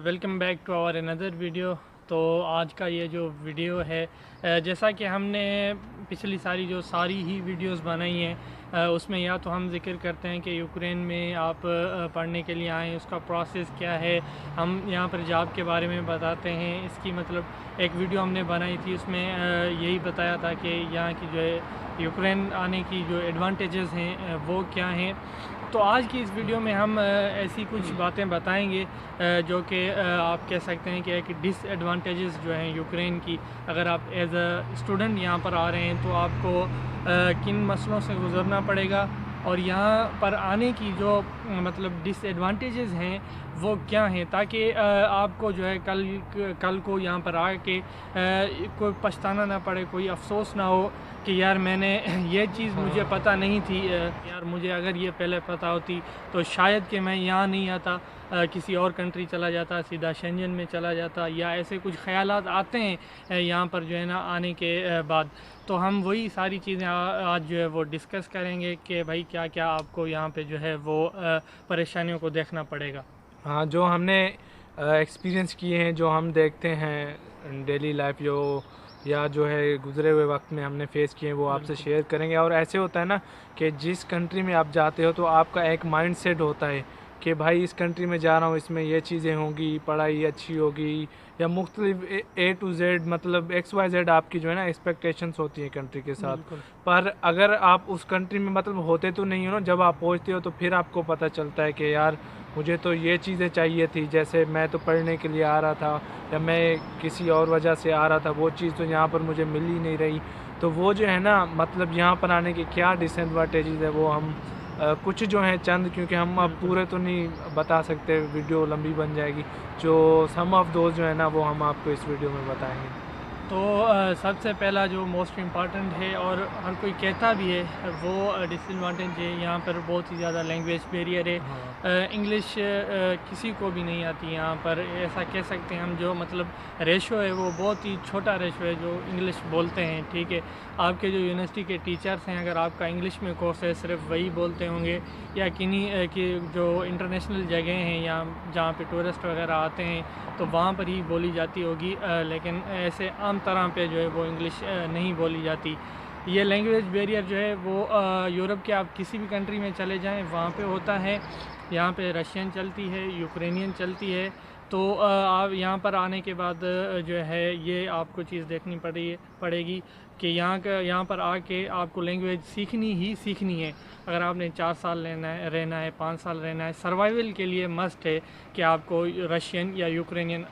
Welcome back to our another video. तो आज का ये जो वीडियो है, जैसा कि हमने पिछली सारी ही वीडियोस बनाई हैं, उसमें या तो हम जिक्र करते हैं कि यूक्रेन में आप पढ़ने के लिए आएँ, उसका प्रोसेस क्या है। हम यहाँ पर जॉब के बारे में बताते हैं। इसकी मतलब एक वीडियो हमने बनाई थी, उसमें यही बताया था कि यहाँ की जो है यूक्रेन आने की जो एडवांटेजेस हैं वो क्या हैं। तो आज की इस वीडियो में हम ऐसी कुछ बातें बताएंगे जो कि आप कह सकते हैं कि एक डिसएडवांटेजेस जो हैं यूक्रेन की। अगर आप एज अ स्टूडेंट यहाँ पर आ रहे हैं तो आपको किन मसलों से गुज़रना पड़ेगा और यहाँ पर आने की जो मतलब डिसएडवांटेजेस हैं वो क्या हैं, ताकि आपको जो है कल को यहाँ पर आके कोई पछताना ना पड़े, कोई अफसोस ना हो कि यार मैंने ये चीज़ मुझे पता नहीं थी, यार मुझे अगर ये पहले पता होती तो शायद कि मैं यहाँ नहीं आता, किसी और कंट्री चला जाता, सीधा शेंजन में चला जाता, या ऐसे कुछ ख़यालात आते हैं यहाँ पर जो है ना आने के बाद। तो हम वही सारी चीज़ें आज जो है वो डिस्कस करेंगे कि भाई क्या क्या आपको यहाँ पे जो है वो परेशानियों को देखना पड़ेगा। हाँ, जो हमने एक्सपीरियंस किए हैं, जो हम देखते हैं डेली लाइफ या जो है गुज़रे हुए वक्त में हमने फ़ेस किए हैं, वो आपसे बिल्कुल शेयर करेंगे। और ऐसे होता है ना कि जिस कंट्री में आप जाते हो तो आपका एक माइंड सेट होता है कि भाई इस कंट्री में जा रहा हूँ, इसमें ये चीज़ें होंगी, पढ़ाई अच्छी होगी, या मुख्तलिफ ए टू जेड, मतलब एक्स वाई जेड आपकी जो है ना एक्सपेक्टेशंस होती हैं कंट्री के साथ। बिल्कुल पर अगर आप उस कंट्री में मतलब होते तो नहीं हो ना, जब आप पहुँचते हो तो फिर आपको पता चलता है कि यार मुझे तो ये चीज़ें चाहिए थी, जैसे मैं तो पढ़ने के लिए आ रहा था या मैं किसी और वजह से आ रहा था, वो चीज़ तो यहाँ पर मुझे मिल ही नहीं रही। तो वो जो है ना, मतलब यहाँ पर आने के क्या डिसएडवांटेजेस है वो हम कुछ जो हैं चंद, क्योंकि हम अब बिल्कुल। पूरे तो नहीं बता सकते, वीडियो लंबी बन जाएगी। जो सम ऑफ दोस्त जो है ना वो हम आपको इस वीडियो में बताएंगे। तो सबसे पहला जो मोस्ट इम्पॉर्टेंट है और हर कोई कहता भी है वो डिसएडवांटेज है, यहाँ पर बहुत ही ज़्यादा लैंग्वेज बैरियर हाँ। है। इंग्लिश किसी को भी नहीं आती यहाँ पर, ऐसा कह सकते हैं हम। जो मतलब रेशो है वो बहुत ही छोटा रेशो है जो इंग्लिश बोलते हैं, ठीक है। आपके जो यूनिवर्सिटी के टीचर्स हैं, अगर आपका इंग्लिश में कोर्स है, सिर्फ वही बोलते होंगे, या किन्हीं की जो इंटरनेशनल जगह हैं या जहाँ पे टूरिस्ट वगैरह आते हैं तो वहाँ पर ही बोली जाती होगी, लेकिन ऐसे आम तरह पे जो है वो इंग्लिश नहीं बोली जाती। ये लैंग्वेज बैरियर जो है वो यूरोप के आप किसी भी कंट्री में चले जाएं वहाँ पे होता है। यहाँ पे रशियन चलती है, यूक्रेनियन चलती है। तो आप यहाँ पर आने के बाद जो है ये आपको चीज़ देखनी पड़ेगी कि यहाँ पर आके आपको लैंग्वेज सीखनी ही सीखनी है। अगर आपने 4 साल रहना है 5 साल रहना है, सर्वाइवल के लिए मस्ट है कि आपको रशियन या यूक्रेनियन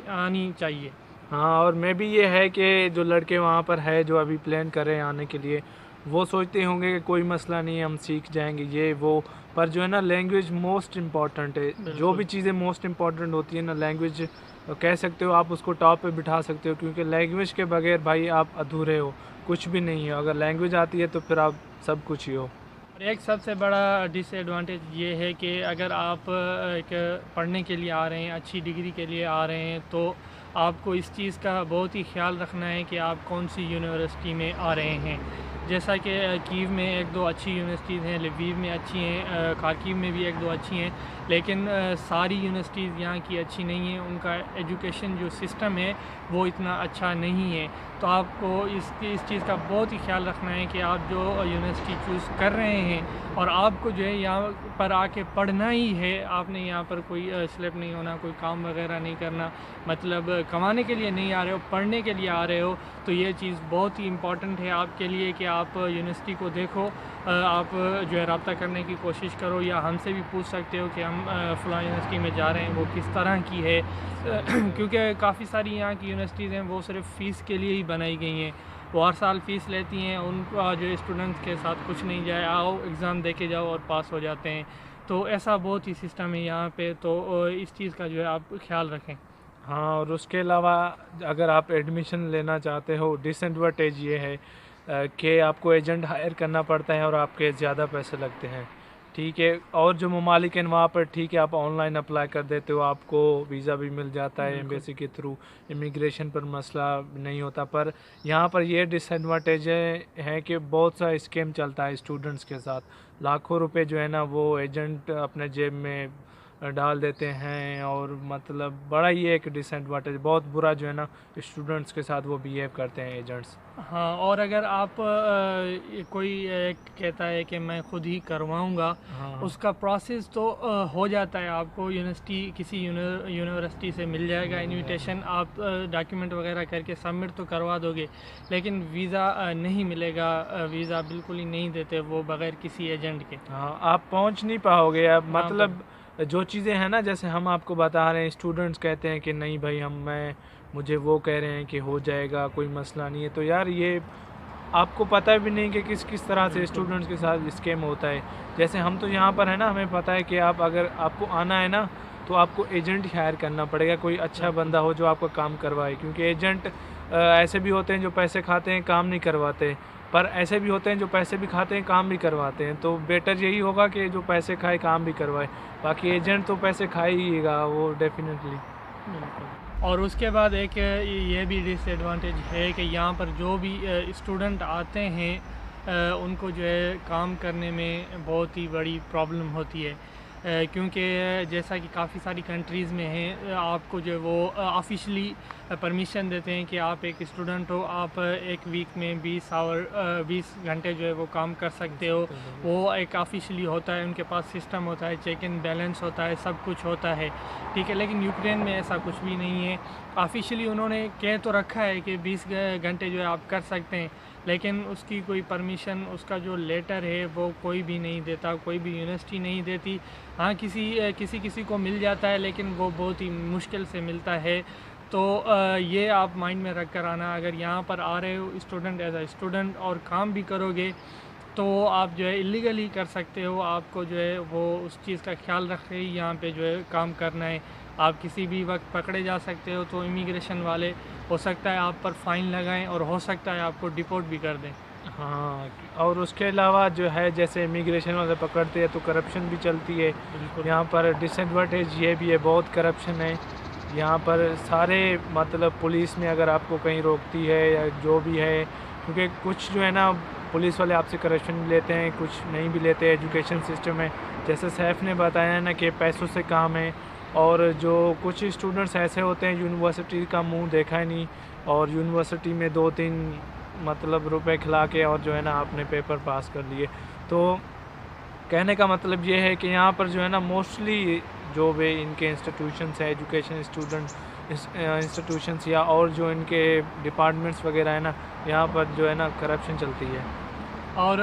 आनी चाहिए। हाँ, और मे भी ये है कि जो लड़के वहाँ पर है जो अभी प्लान कर रहे हैं आने के लिए, वो सोचते होंगे कि कोई मसला नहीं है, हम सीख जाएंगे ये वो। पर जो है ना, लैंग्वेज मोस्ट इम्पॉर्टेंट है। जो बिल्कुल भी चीज़ें मोस्ट इम्पॉर्टेंट होती है ना, लैंग्वेज कह सकते हो आप उसको टॉप पे बिठा सकते हो, क्योंकि लैंग्वेज के बगैर भाई आप अधूरे हो, कुछ भी नहीं है। अगर लैंग्वेज आती है तो फिर आप सब कुछ ही हो। और एक सबसे बड़ा डिसएडवांटेज ये है कि अगर आप एक पढ़ने के लिए आ रहे हैं, अच्छी डिग्री के लिए आ रहे हैं, तो आपको इस चीज़ का बहुत ही ख्याल रखना है कि आप कौन सी यूनिवर्सिटी में आ रहे हैं। जैसा कि कीव में एक दो अच्छी यूनिवर्सिटीज़ हैं, लिवीव में अच्छी हैं, खार्किव में भी एक दो अच्छी हैं, लेकिन सारी यूनिवर्सिटीज़ यहाँ की अच्छी नहीं हैं। उनका एजुकेशन जो सिस्टम है वो इतना अच्छा नहीं है। तो आपको इस चीज़ का बहुत ही ख्याल रखना है कि आप जो यूनिवर्सिटी चूज़ कर रहे हैं और आपको जो है यहाँ पर आके पढ़ना ही है, आपने यहाँ पर कोई स्लेप नहीं होना, कोई काम वगैरह नहीं करना, मतलब कमाने के लिए नहीं आ रहे हो, पढ़ने के लिए आ रहे हो। तो ये चीज़ बहुत ही इम्पॉर्टेंट है आपके लिए कि आप यूनिवर्सिटी को देखो, आप जो है रब्ता करने की कोशिश करो, या हमसे भी पूछ सकते हो कि हम फ़लाँ यूनिवर्सिटी में जा रहे हैं, वो किस तरह की है। क्योंकि काफ़ी सारी यहाँ की यूनिवर्सिटीज़ हैं वो सिर्फ फ़ीस के लिए ही बनाई गई हैं। वो हर साल फ़ीस लेती हैं, उनका जो स्टूडेंट्स के साथ कुछ नहीं जाए, आओ एग्ज़ाम दे के जाओ और पास हो जाते हैं। तो ऐसा बहुत ही सिस्टम है यहाँ पे। तो इस चीज़ का जो है आप ख्याल रखें। हाँ, और उसके अलावा अगर आप एडमिशन लेना चाहते हो, डिसएडवांटेज ये है कि आपको एजेंट हायर करना पड़ता है और आपके ज़्यादा पैसे लगते हैं, ठीक है। और जो ममालिक हैं वहाँ पर ठीक है, आप ऑनलाइन अप्लाई कर देते हो, आपको वीज़ा भी मिल जाता है बिल्कुल एम्बेसी के थ्रू, इमिग्रेशन पर मसला नहीं होता। पर यहाँ पर ये डिसएडवांटेज है कि बहुत सा स्कैम चलता है स्टूडेंट्स के साथ। लाखों रुपए जो है ना वो एजेंट अपने जेब में डाल देते हैं, और मतलब बड़ा ही एक डिसएडवांटेज, बहुत बुरा जो है ना स्टूडेंट्स के साथ वो बिहेव करते हैं एजेंट्स। हाँ, और अगर आप कोई कहता है कि मैं खुद ही करवाऊँगा, हाँ उसका प्रोसेस तो हो जाता है। आपको यूनिवर्सिटी, किसी यूनिवर्सिटी से मिल जाएगा इनविटेशन, आप डॉक्यूमेंट वगैरह करके सबमिट तो करवा दोगे, लेकिन वीज़ा नहीं मिलेगा। वीज़ा बिल्कुल ही नहीं देते वो बगैर किसी एजेंट के। हाँ, आप पहुंच नहीं पाओगे। अब हाँ मतलब जो चीज़ें हैं ना, जैसे हम आपको बता रहे हैं, स्टूडेंट्स कहते हैं कि नहीं भाई, मुझे वो कह रहे हैं कि हो जाएगा, कोई मसला नहीं है। तो यार ये आपको पता भी नहीं कि किस किस तरह से बिल्कुल। स्टूडेंट्स के साथ स्कैम होता है। जैसे हम तो यहाँ पर है ना, हमें पता है कि आप अगर आपको आना है ना, तो आपको एजेंट ही हायर करना पड़ेगा, कोई अच्छा बिल्कुल। बंदा हो जो आपका काम करवाए, क्योंकि एजेंट ऐसे भी होते हैं जो पैसे खाते हैं, काम नहीं करवाते। पर ऐसे भी होते हैं जो पैसे भी खाते हैं, काम भी करवाते हैं। तो बेटर यही होगा कि जो पैसे खाए काम भी करवाए। बाकी एजेंट तो पैसे खाएगा वो डेफिनेटली। बिल्कुल। और उसके बाद एक ये भी डिसएडवांटेज है कि यहाँ पर जो भी स्टूडेंट आते हैं, उनको जो है काम करने में बहुत ही बड़ी प्रॉब्लम होती है, क्योंकि जैसा कि काफ़ी सारी कंट्रीज़ में है, आपको जो है वो ऑफिशियली परमिशन देते हैं कि आप एक स्टूडेंट हो, आप एक वीक में 20 घंटे जो है वो काम कर सकते हो। वो एक ऑफिशियली होता है, उनके पास सिस्टम होता है, चेक इन बैलेंस होता है, सब कुछ होता है, ठीक है। लेकिन यूक्रेन में ऐसा कुछ भी नहीं है। ऑफिशियली उन्होंने कह तो रखा है कि 20 घंटे जो है आप कर सकते हैं, लेकिन उसकी कोई परमिशन, उसका जो लेटर है वो कोई भी नहीं देता, कोई भी यूनिवर्सिटी नहीं देती। हाँ, किसी को मिल जाता है, लेकिन वो बहुत ही मुश्किल से मिलता है। तो ये आप माइंड में रख कर आना, अगर यहाँ पर आ रहे हो स्टूडेंट एज अ स्टूडेंट और काम भी करोगे, तो आप जो है इलीगली कर सकते हो। आपको जो है वो उस चीज़ का ख्याल रख के ही यहाँ पे जो है काम करना है। आप किसी भी वक्त पकड़े जा सकते हो, तो इमिग्रेशन वाले हो सकता है आप पर फ़ाइन लगाएं, और हो सकता है आपको डिपोर्ट भी कर दें। हाँ, और उसके अलावा जो है, जैसे इमिग्रेशन वाले पकड़ते हैं तो करप्शन भी चलती है। बिल्कुल। यहाँ पर डिसएडवांटेज ये भी है, बहुत करप्शन है यहाँ पर। सारे मतलब पुलिस में अगर आपको कहीं रोकती है या जो भी है, क्योंकि कुछ जो है ना पुलिस वाले आपसे करप्शन भी लेते हैं, कुछ नहीं भी लेते। एजुकेशन सिस्टम है, जैसे सैफ ने बताया ना कि पैसों से काम है। और जो कुछ स्टूडेंट्स ऐसे होते हैं यूनिवर्सिटी का मुंह देखा ही नहीं, और यूनिवर्सिटी में 2-3 मतलब रुपए खिला के और जो है ना आपने पेपर पास कर लिए। तो कहने का मतलब ये है कि यहाँ पर जो है ना मोस्टली जो वे इनके इंस्टीट्यूशंस हैं, एजुकेशन इंस्टीट्यूशंस या और जो इनके डिपार्टमेंट्स वगैरह है ना, यहाँ पर जो है ना करप्शन चलती है। और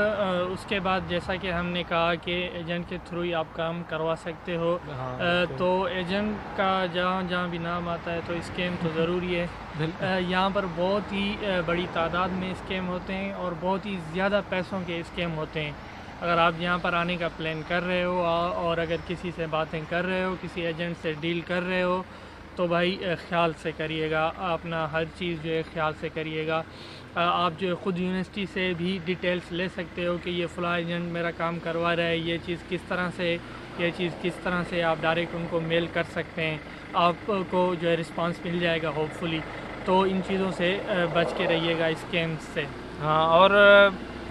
उसके बाद जैसा कि हमने कहा कि एजेंट के थ्रू ही आप काम करवा सकते हो। हाँ तो एजेंट का जहाँ जहाँ भी नाम आता है तो स्कैम तो ज़रूरी है। बिल्कुल। यहाँ पर बहुत ही बड़ी तादाद में स्कैम होते हैं, और बहुत ही ज़्यादा पैसों के स्कैम होते हैं। अगर आप यहाँ पर आने का प्लान कर रहे हो, और अगर किसी से बातें कर रहे हो, किसी एजेंट से डील कर रहे हो, तो भाई ख्याल से करिएगा, अपना हर चीज़ जो है ख्याल से करिएगा। आप जो है ख़ुद यूनिवर्सिटी से भी डिटेल्स ले सकते हो कि ये फ़लाँ एजेंट मेरा काम करवा रहा है, ये चीज़ किस तरह से आप डायरेक्ट उनको मेल कर सकते हैं, आपको जो है रिस्पांस मिल जाएगा होपफुली। तो इन चीज़ों से बच के रहिएगा स्कैम्स से। हाँ, और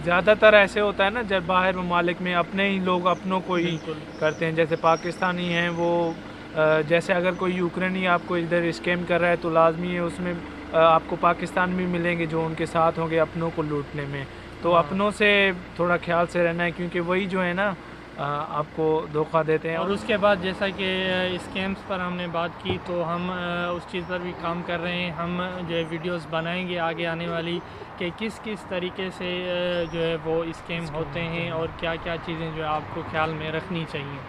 ज़्यादातर ऐसे होता है ना, जब बाहर ममालिक में अपने ही लोग अपनों को ही बिल्कुल। करते हैं। जैसे पाकिस्तानी हैं वो, जैसे अगर कोई यूक्रेनी आपको इधर स्कैम कर रहा है तो लाजमी है उसमें आपको पाकिस्तान भी मिलेंगे जो उनके साथ होंगे अपनों को लूटने में। तो हाँ। अपनों से थोड़ा ख्याल से रहना है, क्योंकि वही जो है ना आपको धोखा देते हैं। और उसके बाद जैसा कि स्कैम्स पर हमने बात की, तो हम उस चीज़ पर भी काम कर रहे हैं। हम जो है वीडियोस बनाएंगे आगे आने वाली, कि किस किस तरीके से जो है वो स्कैम होते हैं, और क्या क्या चीज़ें जो है आपको ख्याल में रखनी चाहिए।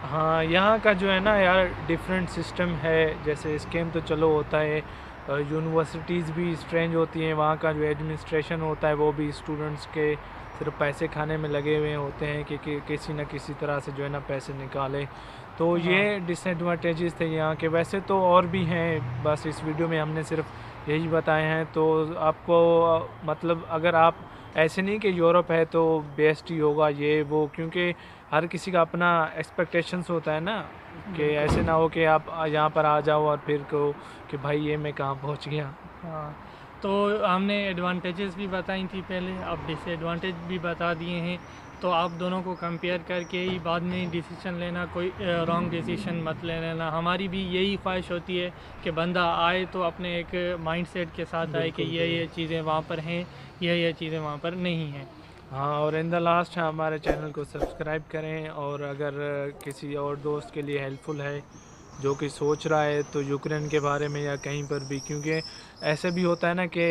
हाँ, यहाँ का जो है ना यार डिफरेंट सिस्टम है। जैसे स्कैम तो चलो होता है, यूनिवर्सिटीज़ भी स्ट्रेंज होती हैं, वहाँ का जो एडमिनिस्ट्रेशन होता है वो भी स्टूडेंट्स के सिर्फ पैसे खाने में लगे हुए होते हैं कि किसी न किसी तरह से जो है ना पैसे निकालें। तो ये हाँ। डिसएडवांटेजेस थे यहाँ के। वैसे तो और भी हैं, बस इस वीडियो में हमने सिर्फ यही बताए हैं। तो आपको मतलब अगर आप ऐसे नहीं कि यूरोप है तो बेस्ट ही होगा ये वो, क्योंकि हर किसी का अपना एक्सपेक्टेशंस होता है ना, कि ऐसे ना हो कि आप यहाँ पर आ जाओ और फिर कहो कि भाई ये मैं कहाँ पहुँच गया। हाँ, तो हमने एडवांटेजेस भी बताई थी पहले, अब डिसएडवांटेज भी बता दिए हैं। तो आप दोनों को कंपेयर करके ही बाद में डिसीजन लेना, कोई रॉन्ग डिसीजन मत ले लेना। हमारी भी यही ख्वाहिश होती है कि बंदा आए तो अपने एक माइंडसेट के साथ आए कि ये चीज़ें वहाँ पर हैं, ये चीज़ें वहाँ पर नहीं हैं। हाँ, और इन द लास्ट हमारे चैनल को सब्सक्राइब करें, और अगर किसी और दोस्त के लिए हेल्पफुल है जो कि सोच रहा है तो यूक्रेन के बारे में या कहीं पर भी, क्योंकि ऐसे भी होता है ना कि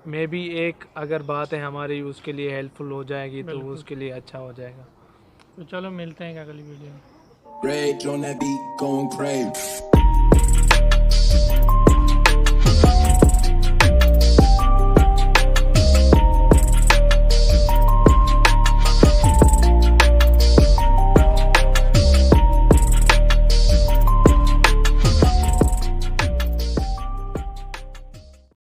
मे बी एक अगर बात है हमारी उसके लिए हेल्पफुल हो जाएगी तो उसके लिए अच्छा हो जाएगा। तो चलो मिलते हैं अगली वीडियो में। Rage on that beat, going crazy.